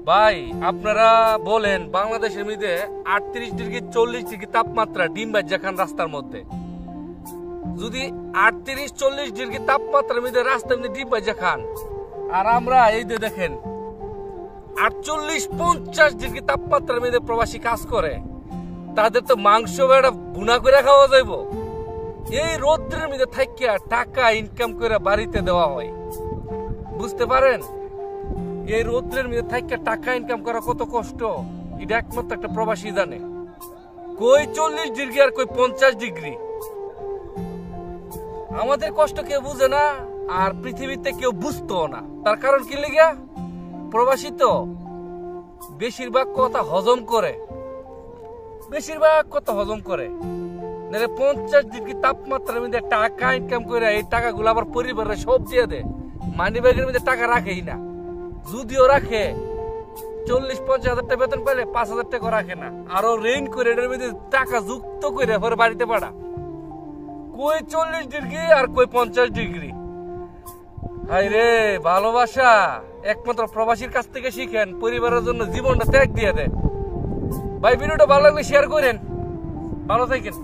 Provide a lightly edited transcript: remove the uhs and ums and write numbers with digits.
ভাই আপনারা বলেন বাংলাদেশের মধ্যে 38 ডিগ্রি 40 ডিগ্রি তাপমাত্রা ডিম বাজ্যা খান রাস্তার মধ্যে, যদি 38-40 ডিগ্রি তাপমাত্রার মধ্যে রাস্তার মধ্যে ডিম বাজ্যা খান, আর আমরা এই যে দেখেন 48-50 ডিগ্রি তাপমাত্রার মধ্যে প্রবাসী কাজ করে, তাদের তো মাংস বেড়া বুনা করে খাওয়া যাইব। এই রোদ্রের মধ্যে থাকিয়া টাকা ইনকাম করে বাড়িতে দেওয়া হয়, বুঝতে পারেন? এই রোদ্রের মধ্যে থাকিয়া টাকা ইনকাম করা কত কষ্ট, এটা একমাত্র একটা প্রবাসী জানে। কই 40 ডিগ্রি আর কই 50 ডিগ্রি। আমাদের কষ্ট কেউ বুঝে না, আর পৃথিবীতে কেউ বুঝতো না। তার কারণ কি লিগা? প্রবাসী তো বেশিরভাগ কথা হজম করে, 50 ডিগ্রি তাপমাত্রার মধ্যে টাকা ইনকাম করে এই টাকাগুলো আবার পরিবারের সব দিয়ে দেয়, মানি ব্যাগের মধ্যে টাকা রাখেই না। যদিও রাখে 40-50 হাজার টাকা বেতন পেলে 5 হাজার টাকা রাখে না, আরো রেইন করে এটার মধ্যে টাকা যুক্ত করে পরে বাড়িতে পাঠা। কই 40 ডিগ্রি আর কই 50 ডিগ্রি। হাই রে, ভালোবাসা একমাত্র প্রবাসীর কাছ থেকে শিখেন, পরিবারের জন্য জীবনটা ত্যাগ দিয়ে দেয়। ভাই ভিডিওটা ভালো লাগলে শেয়ার করেন, ভালো থাকেন।